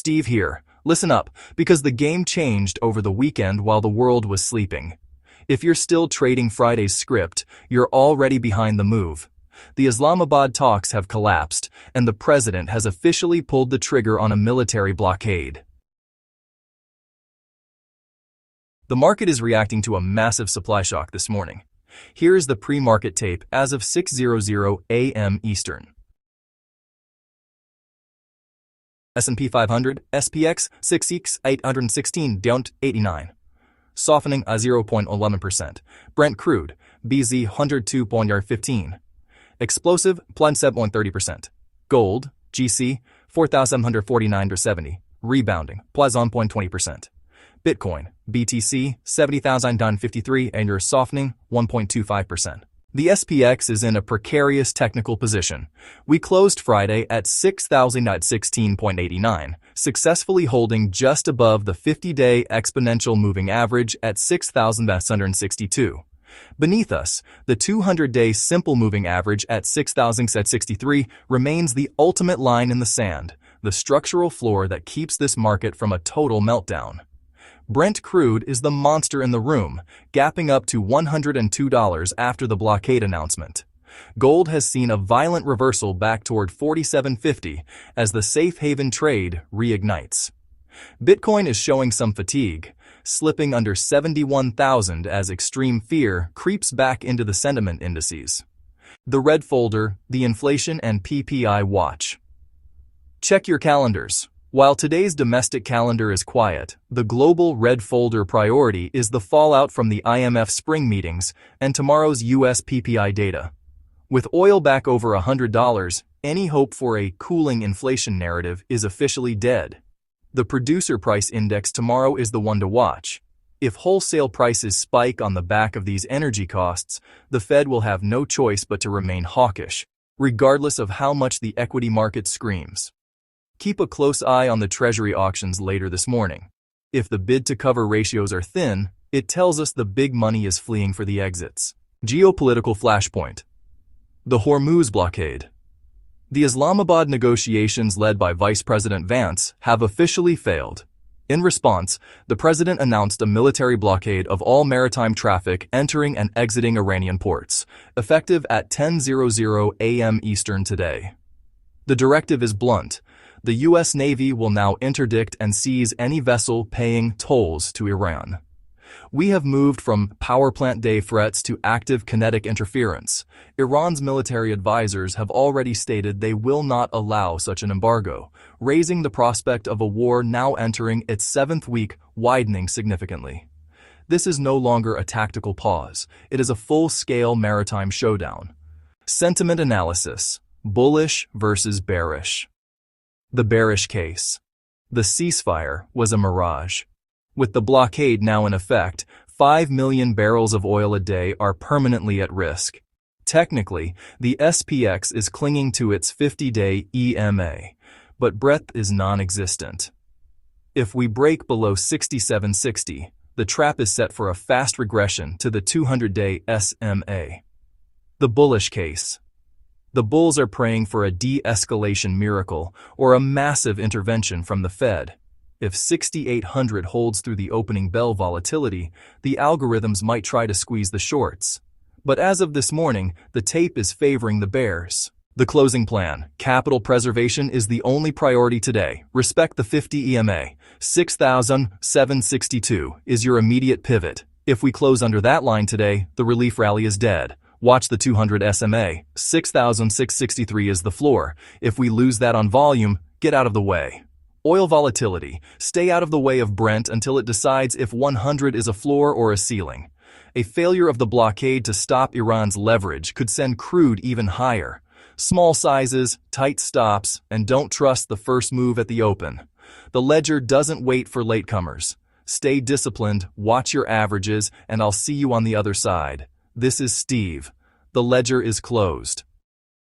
Steve here. Listen up, because the game changed over the weekend while the world was sleeping. If you're still trading Friday's script, you're already behind the move. The Islamabad talks have collapsed, and the president has officially pulled the trigger on a military blockade. The market is reacting to a massive supply shock this morning. Here is the pre-market tape as of 6:00 a.m. Eastern. S&P 500, SPX, 6X, 816, down 89. Softening a 0.11%. Brent crude, BZ 102.15. Explosive, plus 7.30%. Gold, GC, 4,749.70. Rebounding, plus 1.20%. Bitcoin, BTC, 70,953, and you're softening 1.25%. The SPX is in a precarious technical position. We closed Friday at 6,016.89, successfully holding just above the 50-day exponential moving average at 6,162. Beneath us, the 200-day simple moving average at 6,063 remains the ultimate line in the sand, the structural floor that keeps this market from a total meltdown. Brent crude is the monster in the room, gapping up to $102 after the blockade announcement. Gold has seen a violent reversal back toward $47.50 as the safe haven trade reignites. Bitcoin is showing some fatigue, slipping under 71,000 as extreme fear creeps back into the sentiment indices. The red folder, the inflation and PPI watch. Check your calendars. While today's domestic calendar is quiet, the global red folder priority is the fallout from the IMF spring meetings and tomorrow's US PPI data. With oil back over $100, any hope for a cooling inflation narrative is officially dead. The producer price index tomorrow is the one to watch. If wholesale prices spike on the back of these energy costs, the Fed will have no choice but to remain hawkish, regardless of how much the equity market screams. Keep a close eye on the Treasury auctions later this morning. If the bid-to-cover ratios are thin, it tells us the big money is fleeing for the exits. Geopolitical flashpoint. The Hormuz blockade. The Islamabad negotiations led by Vice President Vance have officially failed. In response, the president announced a military blockade of all maritime traffic entering and exiting Iranian ports, effective at 10:00 a.m. Eastern today. The directive is blunt. The U.S. Navy will now interdict and seize any vessel paying tolls to Iran. We have moved from power plant day threats to active kinetic interference. Iran's military advisors have already stated they will not allow such an embargo, raising the prospect of a war now entering its seventh week, widening significantly. This is no longer a tactical pause. It is a full-scale maritime showdown. Sentiment analysis: bullish versus bearish. The bearish case. The ceasefire was a mirage. With the blockade now in effect, 5 million barrels of oil a day are permanently at risk. Technically, the SPX is clinging to its 50-day EMA, but breadth is non-existent. If we break below 67.60, the trap is set for a fast regression to the 200-day SMA. The bullish case. The bulls are praying for a de-escalation miracle or a massive intervention from the Fed. If 6,800 holds through the opening bell volatility, the algorithms might try to squeeze the shorts. But as of this morning, the tape is favoring the bears. The closing plan: capital preservation is the only priority today. Respect the 50 EMA. 6,762 is your immediate pivot. If we close under that line today, the relief rally is dead. Watch the 200 SMA. 6,663 is the floor. If we lose that on volume, get out of the way. Oil volatility. Stay out of the way of Brent until it decides if 100 is a floor or a ceiling. A failure of the blockade to stop Iran's leverage could send crude even higher. Small sizes, tight stops, and don't trust the first move at the open. The ledger doesn't wait for latecomers. Stay disciplined, watch your averages, and I'll see you on the other side. This is Steve. The ledger is closed.